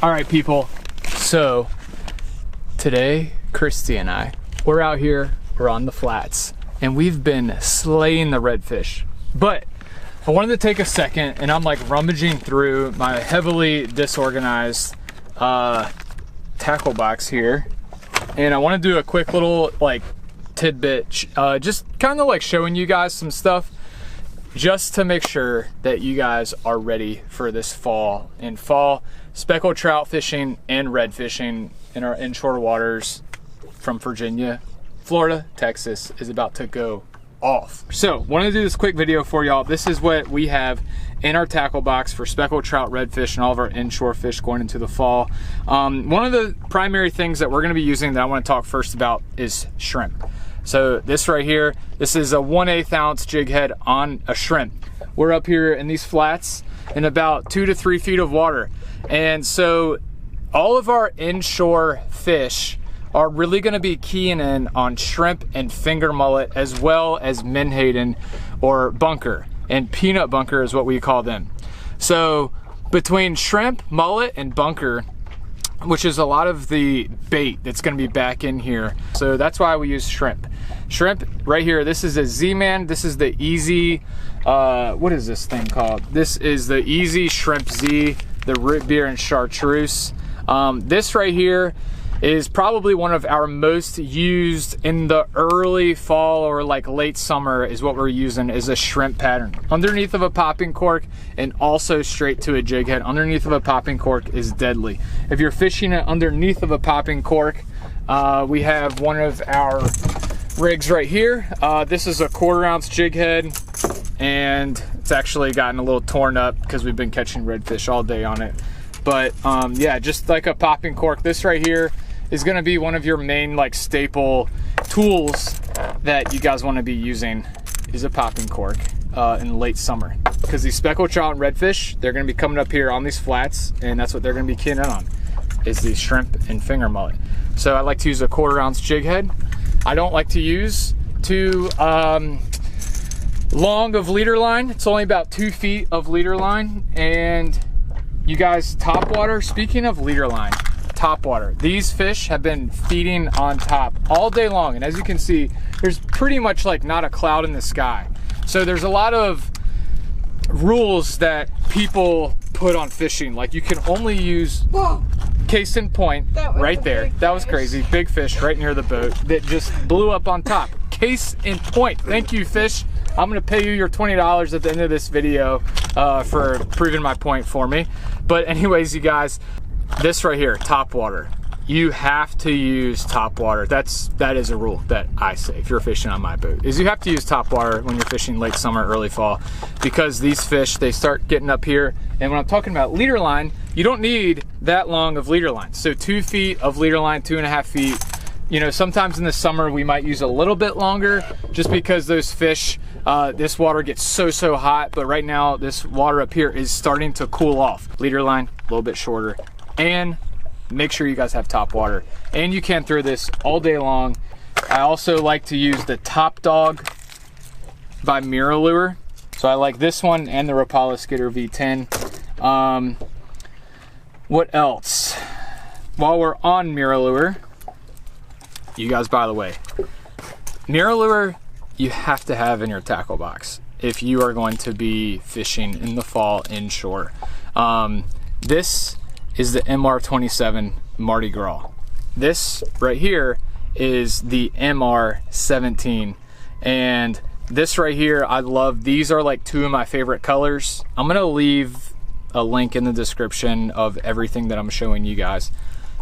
All right, people. So today, Christy and I, we're out here, we're on the flats, and we've been slaying the redfish. But I wanted to take a second, and I'm like rummaging through my heavily disorganized tackle box here, and I want to do a quick little like tidbit, just kind of like showing you guys some stuff, just to make sure that you guys are ready for this fall. And fall speckled trout fishing and red fishing in our inshore waters from Virginia, Florida, Texas is about to go off. So wanted to do this quick video for y'all. This is what we have in our tackle box for speckled trout, redfish, and all of our inshore fish going into the fall. One of the primary things that we're going to be using that I want to talk first about is shrimp. So this right here, this is a 1/8 ounce jig head on a shrimp. We're up here in these flats in about 2 to 3 feet of water. And so all of our inshore fish are really gonna be keying in on shrimp and finger mullet, as well as menhaden or bunker, and peanut bunker is what we call them. So between shrimp, mullet, and bunker, which is a lot of the bait that's gonna be back in here. So that's why we use shrimp. Shrimp right here, this is a Z-Man. This is the Easy, what is this thing called? This is the Easy Shrimp Z, the root beer and chartreuse. This right here is probably one of our most used in the early fall or like late summer, is what we're using, is a shrimp pattern. Underneath of a popping cork and also straight to a jig head. Underneath of a popping cork is deadly. If you're fishing it underneath of a popping cork, we have one of our rigs right here. This is a 1/4 ounce jig head, and it's actually gotten a little torn up because we've been catching redfish all day on it. But yeah, just like a popping cork. This right here is gonna be one of your main like staple tools that you guys wanna be using, is a popping cork in late summer. Because these speckled trout and redfish, they're gonna be coming up here on these flats, and that's what they're gonna be keying in on, is these shrimp and finger mullet. So I like to use a 1/4 ounce jig head. I don't like to use too long of leader line. It's only about 2 feet of leader line. And you guys, topwater, speaking of leader line, topwater, these fish have been feeding on top all day long, and as you can see, there's pretty much like not a cloud in the sky. So there's a lot of rules that people put on fishing, like you can only use, case in point, right there, that was crazy, big fish right near the boat that just blew up on top. Case in point. Thank you, fish. I'm gonna pay you your $20 at the end of this video for proving my point for me. But anyways, you guys, this right here, topwater, you have to use topwater. That is a rule that I say if you're fishing on my boat, is you have to use topwater when you're fishing late summer, early fall, because these fish, they start getting up here. And when I'm talking about leader line, you don't need that long of leader line. So 2 feet of leader line, 2.5 feet. You know, sometimes in the summer we might use a little bit longer, just because those fish, this water gets so hot. But right now, this water up here is starting to cool off. Leader line, a little bit shorter. And make sure you guys have top water. And you can throw this all day long. I also like to use the Top Dog by Mirrolure. So I like this one and the Rapala Skitter V10. What else? While we're on Mirrolure, you guys, by the way, Mirrolure you have to have in your tackle box if you are going to be fishing in the fall inshore. This is the MR27 Mardi Gras. This right here is the MR17, and this right here I love. These are like 2 of my favorite colors. I'm gonna leave a link in the description of everything that I'm showing you guys.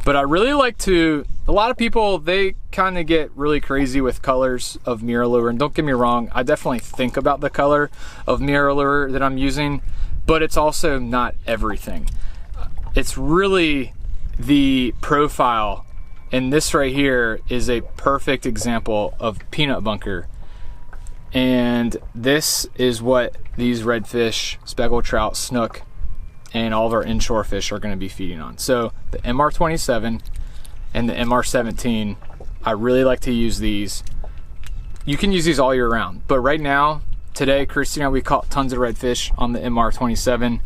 But I really like to, a lot of people, they kind of get really crazy with colors of Mirrolure, and don't get me wrong, I definitely think about the color of Mirrolure that I'm using, but it's also not everything. It's really the profile, and this right here is a perfect example of peanut bunker. And this is what these redfish, speckled trout, snook, and all of our inshore fish are going to be feeding on. So the MR27 and the MR17, I really like to use these. You can use these all year round, but right now, today, Christy and I, we caught tons of redfish on the MR27.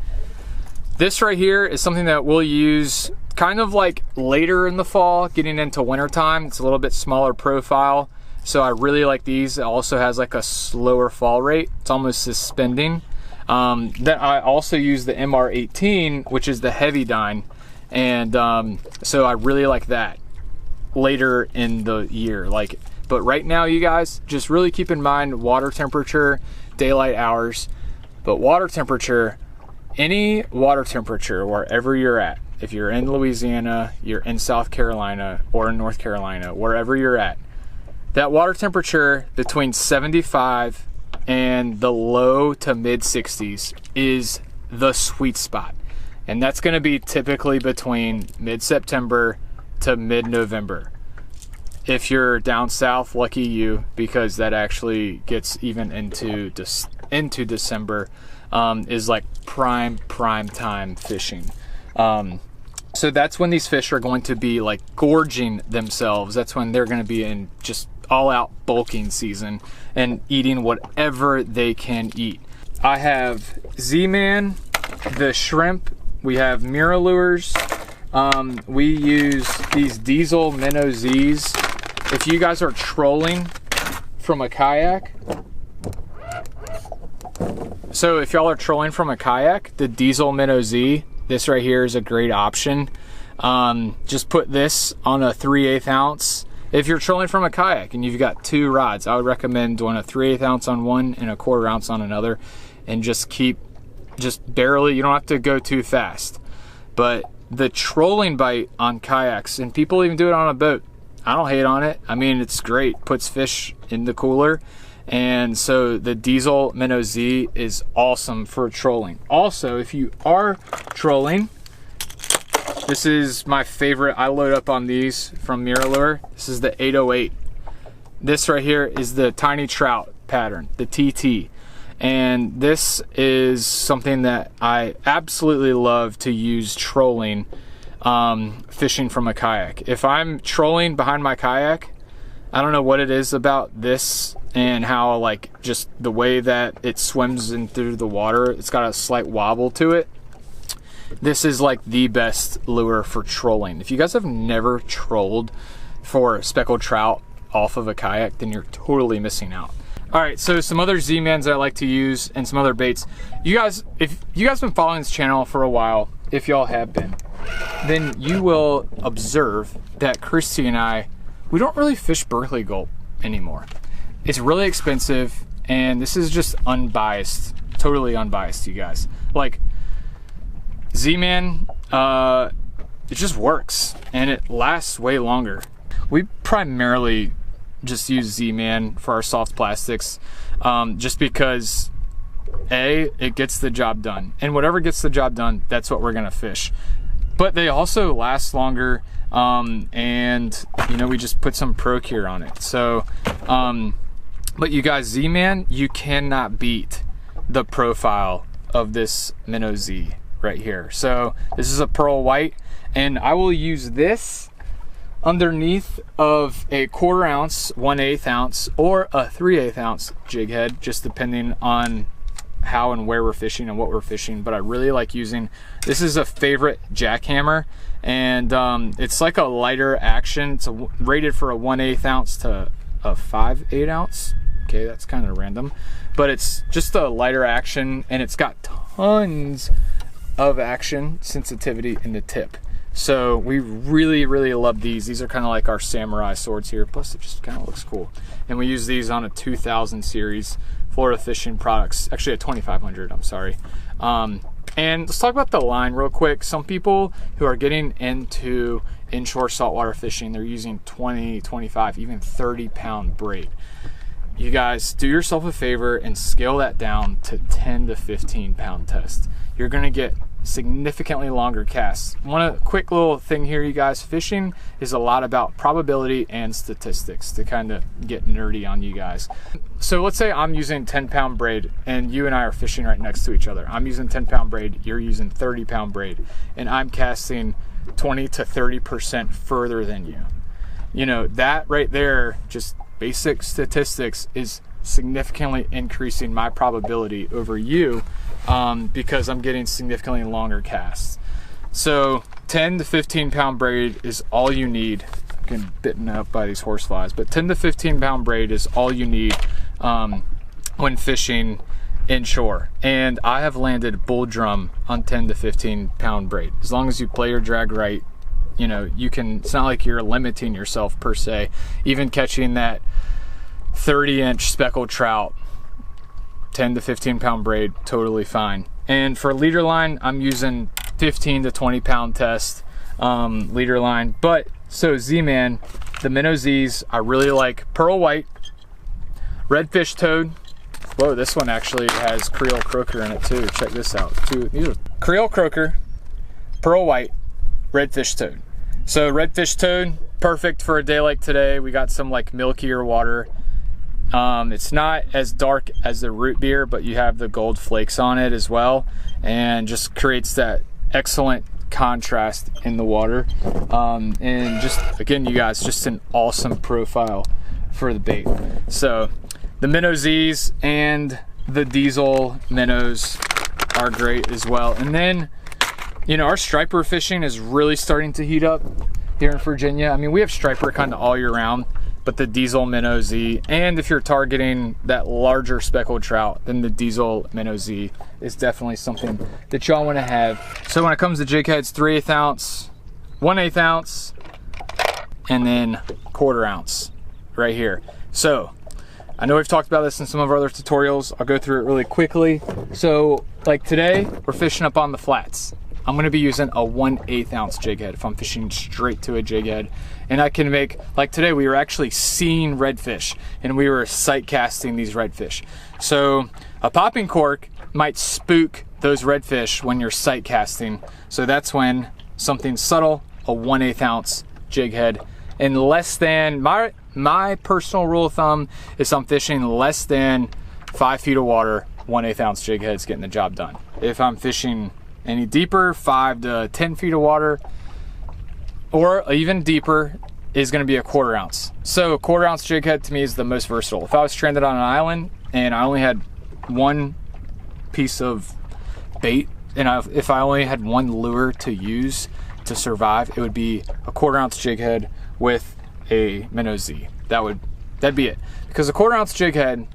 This right here is something that we'll use kind of like later in the fall, getting into winter time. It's a little bit smaller profile, so I really like these. It also has like a slower fall rate. It's almost suspending. Then I also use the MR18, which is the heavy dine, and so I really like that later in the year. But right now, you guys, just really keep in mind water temperature, daylight hours, but water temperature, any water temperature wherever you're at, if you're in Louisiana, you're in South Carolina, or in North Carolina, wherever you're at, that water temperature between 75 and the low to mid 60s is the sweet spot. And that's gonna be typically between mid-September to mid-November. If you're down south, lucky you, because that actually gets even into December, is like prime time fishing. So that's when these fish are going to be like gorging themselves. That's when they're gonna be in just all out bulking season and eating whatever they can eat. I have Z-Man, the shrimp, we have Mirrolures, we use these diesel MinnowZs. If you guys are trolling from a kayak, so if y'all are trolling from a kayak, the diesel MinnowZ, this right here is a great option. Just put this on a 3/8 ounce. If you're trolling from a kayak and you've got two rods, I would recommend doing a 3/8 ounce on one and a 1/4 ounce on another, and just barely, you don't have to go too fast. But the trolling bite on kayaks, and people even do it on a boat, I don't hate on it. I mean, it's great, puts fish in the cooler. And so the diesel MinnowZ is awesome for trolling. Also, if you are trolling, this is my favorite. I load up on these from Mirrolure. This is the 808. This right here is the tiny trout pattern, the TT. And this is something that I absolutely love to use trolling, fishing from a kayak. If I'm trolling behind my kayak, I don't know what it is about this and how, like, just the way that it swims in through the water, it's got a slight wobble to it. This is like the best lure for trolling. If you guys have never trolled for speckled trout off of a kayak, then you're totally missing out. All right, so some other Z-Mans I like to use and some other baits. You guys, if you guys been following this channel for a while, if y'all have been, then you will observe that Christy and I, we don't really fish Berkeley gulp anymore. It's really expensive, and this is just unbiased, totally unbiased, you guys. Like, Z-Man, it just works, and it lasts way longer. We primarily just use Z-Man for our soft plastics, just because A, it gets the job done, and whatever gets the job done, that's what we're gonna fish. But they also last longer, and you know, we just put some ProCure on it. So, but you guys, Z-Man, you cannot beat the profile of this MinnowZ right here. So this is a pearl white, and I will use this underneath of a 1/4 ounce, 1/8 ounce, or a 3/8 ounce jig head, just depending on how and where we're fishing and what we're fishing. But I really like using, this is a favorite jackhammer, and it's like a lighter action. It's rated for a 1/8 ounce to a 5/8 ounce. Okay, that's kind of random, but it's just a lighter action, and it's got tons of action sensitivity in the tip. So we really, really love these. These are kind of like our samurai swords here. Plus it just kind of looks cool. And we use these on a 2000 series Florida fishing products. Actually a 2500, I'm sorry. And let's talk about the line real quick. Some people who are getting into inshore saltwater fishing, they're using 20, 25, even 30 pound braid. You guys, do yourself a favor and scale that down to 10 to 15 pound test. You're gonna get significantly longer casts. One quick little thing here, you guys, fishing is a lot about probability and statistics, to kind of get nerdy on you guys. So let's say I'm using 10 pound braid and you and I are fishing right next to each other. I'm using 10 pound braid, you're using 30 pound braid, and I'm casting 20 to 30% further than you. You know, that right there, just basic statistics, is significantly increasing my probability over you because I'm getting significantly longer casts. So 10 to 15 pound braid is all you need. I'm getting bitten up by these horseflies, but 10 to 15 pound braid is all you need when fishing inshore. And I have landed bull drum on 10 to 15 pound braid. As long as you play your drag right, you know, you can, it's not like you're limiting yourself per se. Even catching that 30-inch speckled trout, 10 to 15 pound braid, totally fine. And for leader line, I'm using 15 to 20 pound test leader line. But so Z-Man, the MinnowZs, I really like pearl white, redfish toad. Whoa, this one actually has Creole croaker in it too. Check this out. These are Creole croaker, pearl white, redfish toad. So redfish toad, perfect for a day like today. We got some like milkier water. It's not as dark as the root beer, but you have the gold flakes on it as well, and just creates that excellent contrast in the water. And just again, you guys, just an awesome profile for the bait. So the MinnowZs and the diesel minnows are great as well. And then, you know, our striper fishing is really starting to heat up here in Virginia. I mean, we have striper kind of all year round, but the diesel MinnowZ, and if you're targeting that larger speckled trout, then the diesel MinnowZ is definitely something that y'all want to have. So when it comes to jigheads, 3/8 ounce, 1/8 ounce, and then 1/4 ounce right here. So I know we've talked about this in some of our other tutorials. I'll go through it really quickly. So like today, we're fishing up on the flats. I'm gonna be using a 1/8 ounce jig head if I'm fishing straight to a jig head. And I can make, like today, we were actually seeing redfish and we were sight casting these redfish. So a popping cork might spook those redfish when you're sight casting. So that's when something subtle, a 1/8 ounce jig head. And less than, my personal rule of thumb is I'm fishing less than 5 feet of water, 1/8 ounce jig head's getting the job done. If I'm fishing any deeper, 5 to 10 feet of water, or even deeper, is gonna be a 1/4 ounce. So a 1/4 ounce jig head to me is the most versatile. If I was stranded on an island and I only had one piece of bait, and if I only had one lure to use to survive, it would be a 1/4 ounce jig head with a MinnowZ. That'd be it. Because a 1/4 ounce jig head,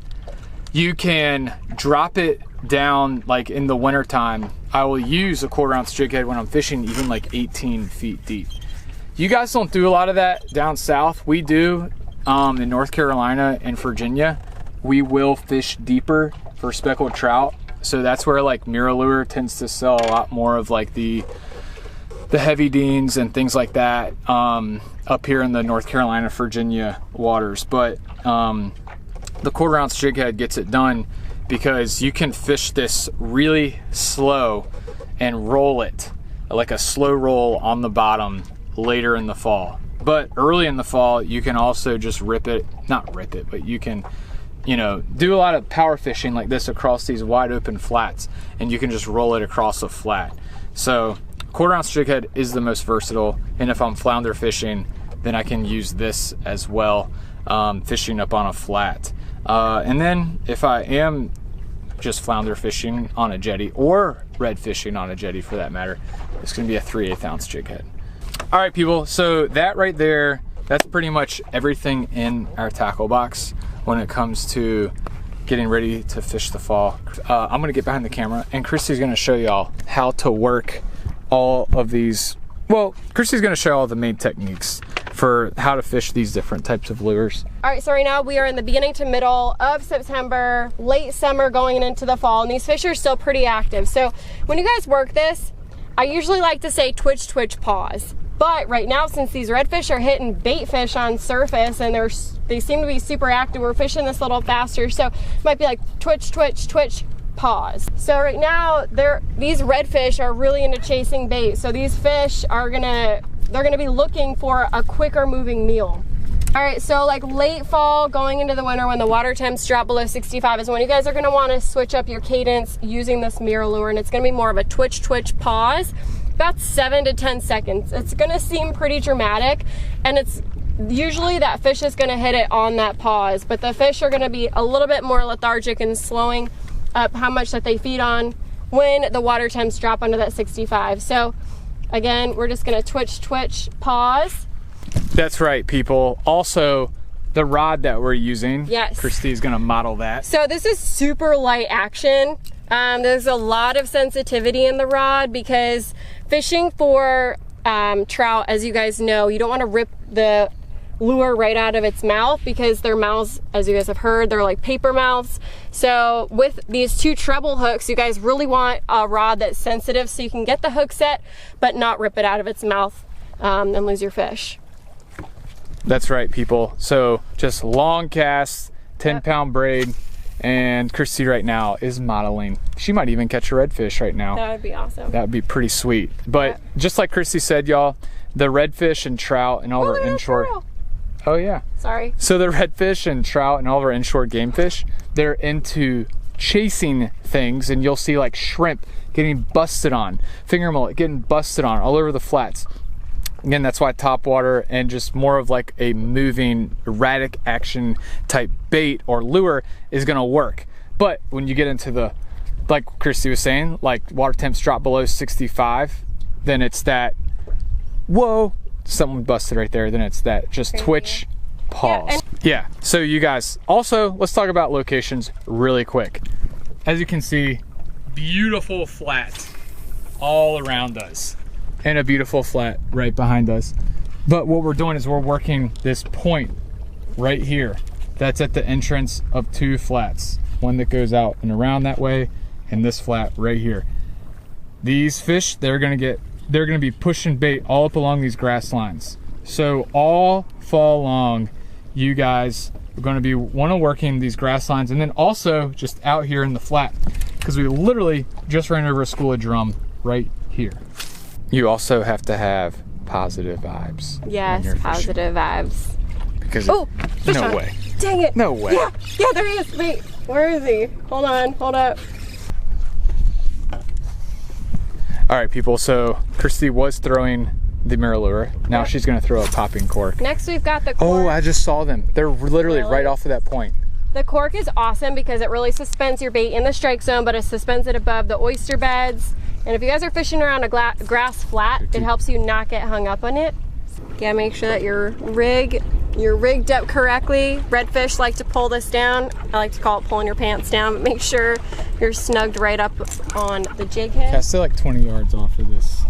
you can drop it down like in the winter time. I will use a 1/4 ounce jig head when I'm fishing even like 18 feet deep. You guys don't do a lot of that down south. We do in North Carolina and Virginia. We will fish deeper for speckled trout. So that's where like Mirrolure tends to sell a lot more of like the heavy deans and things like that up here in the North Carolina, Virginia waters. But the 1/4 ounce jig head gets it done because you can fish this really slow and roll it like a slow roll on the bottom later in the fall. But early in the fall, you can also just not rip it, but you can, you know, do a lot of power fishing like this across these wide open flats, and you can just roll it across a flat. So 1/4 ounce jig head is the most versatile, and if I'm flounder fishing, then I can use this as well, fishing up on a flat. And then if I am just flounder fishing on a jetty, or red fishing on a jetty for that matter, it's gonna be a 3/8 ounce jig head. All right, people, so that right there, that's pretty much everything in our tackle box when it comes to getting ready to fish the fall. I'm gonna get behind the camera, and Christy's gonna show y'all how to work all of these. Well, Christy's gonna show all the main techniques for how to fish these different types of lures. All right, so right now we are in the beginning to middle of September, late summer going into the fall, and these fish are still pretty active. So when you guys work this, I usually like to say twitch, twitch, pause. But right now, since these redfish are hitting bait fish on surface and they seem to be super active, we're fishing this a little faster. So it might be like twitch, twitch, twitch, pause. So right now, these redfish are really into chasing bait. So these fish are they're gonna be looking for a quicker moving meal. All right, so like late fall going into the winter when the water temps drop below 65 is when you guys are gonna wanna switch up your cadence using this Mirrolure, and it's gonna be more of a twitch, twitch, pause. About 7 to 10 seconds. It's gonna seem pretty dramatic, and it's usually that fish is gonna hit it on that pause, but the fish are gonna be a little bit more lethargic and slowing up how much that they feed on when the water temps drop under that 65. So again, we're just gonna twitch, twitch, pause. That's right, people. Also, the rod that we're using, yes, Christy's gonna model that. So this is super light action. There's a lot of sensitivity in the rod because fishing for trout, as you guys know, you don't want to rip the lure right out of its mouth because their mouths, as you guys have heard, they're like paper mouths. So with these 2 treble hooks, you guys really want a rod that's sensitive so you can get the hook set but not rip it out of its mouth and lose your fish. That's right, people. So just long cast, 10-pound braid, and Christy right now is modeling. She might even catch a redfish right now. That would be awesome. That would be pretty sweet. But just like Christy said, y'all, the redfish and trout and all of our inshore. Oh yeah. Sorry. So the redfish and trout and all of our inshore game fish, they're into chasing things, and you'll see like shrimp getting busted on, finger mullet getting busted on all over the flats. Again, that's why topwater and just more of like a moving erratic action type bait or lure is gonna work. But when you get into the, like Christy was saying, like water temps drop below 65, then it's that, whoa, something busted right there. Then it's that just crazy. Twitch, pause. Yeah, so you guys, also let's talk about locations really quick. As you can see, beautiful flats all around us, and a beautiful flat right behind us. But what we're doing is we're working this point right here. That's at the entrance of 2 flats. One that goes out and around that way, and this flat right here. These fish, they're gonna be pushing bait all up along these grass lines. So all fall long, you guys are gonna be working these grass lines, and then also just out here in the flat, because we literally just ran over a school of drum right here. You also have to have positive vibes. Yes, positive vibes. Because no way. Dang it. No way. Yeah, there he is. Wait, where is he? Hold on, hold up. All right, people, so Christy was throwing the Mirrolure. Now she's gonna throw a popping cork. Next we've got the cork. Oh, I just saw them. They're literally right off of that point. The cork is awesome because it really suspends your bait in the strike zone, but it suspends it above the oyster beds. And if you guys are fishing around a grass flat, it helps you not get hung up on it. Yeah, make sure that you're rigged up correctly. Redfish like to pull this down. I like to call it pulling your pants down, but make sure you're snugged right up on the jig head. Cast it like 20 yards off of this.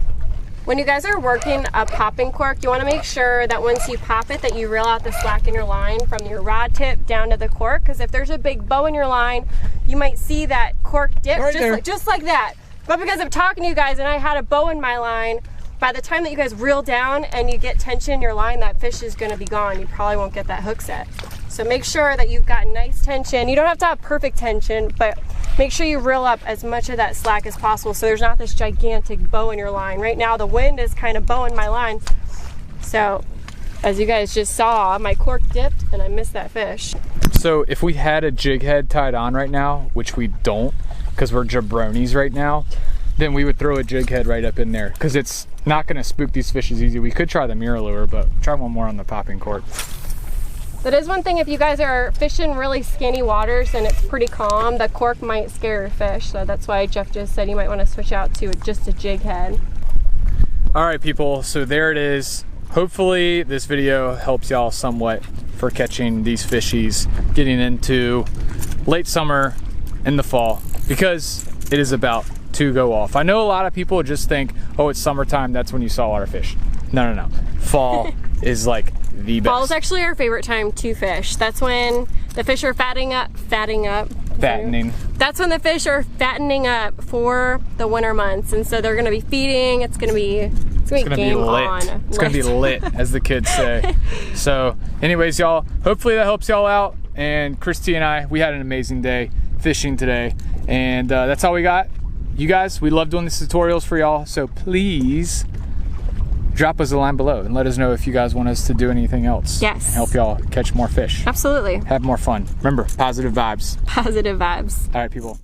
When you guys are working a popping cork, you want to make sure that once you pop it that you reel out the slack in your line from your rod tip down to the cork, because if there's a big bow in your line, you might see that cork dip just like that. But because I'm talking to you guys and I had a bow in my line, by the time that you guys reel down and you get tension in your line, that fish is going to be gone. You probably won't get that hook set. So make sure that you've got nice tension. You don't have to have perfect tension, but make sure you reel up as much of that slack as possible so there's not this gigantic bow in your line. Right now the wind is kind of bowing my line. So as you guys just saw, my cork dipped and I missed that fish. So if we had a jig head tied on right now, which we don't because we're jabronis right now, then we would throw a jig head right up in there because it's not going to spook these fish as easy. We could try the Mirrolure, but try one more on the popping cork. That is one thing, if you guys are fishing really skinny waters and it's pretty calm, the cork might scare your fish. So that's why Jeff just said you might want to switch out to just a jig head. All right, people, so there it is. Hopefully this video helps y'all somewhat for catching these fishies, getting into late summer and the fall, because it is about to go off. I know a lot of people just think, oh, it's summertime, that's when you saltwater fish. No, no, no. Fall is like the best. Fall is actually our favorite time to fish. That's when the fish are fattening. That's when the fish are fattening up for the winter months, and so they're going to be feeding. It's going to be game on. It's going to be lit, as the kids say. So, anyways, y'all, hopefully that helps y'all out. And Christy and I, we had an amazing day fishing today, and that's all we got. You guys, we love doing these tutorials for y'all, so please drop us a line below and let us know if you guys want us to do anything else. Yes. Help y'all catch more fish. Absolutely. Have more fun. Remember, positive vibes. Positive vibes. All right, people.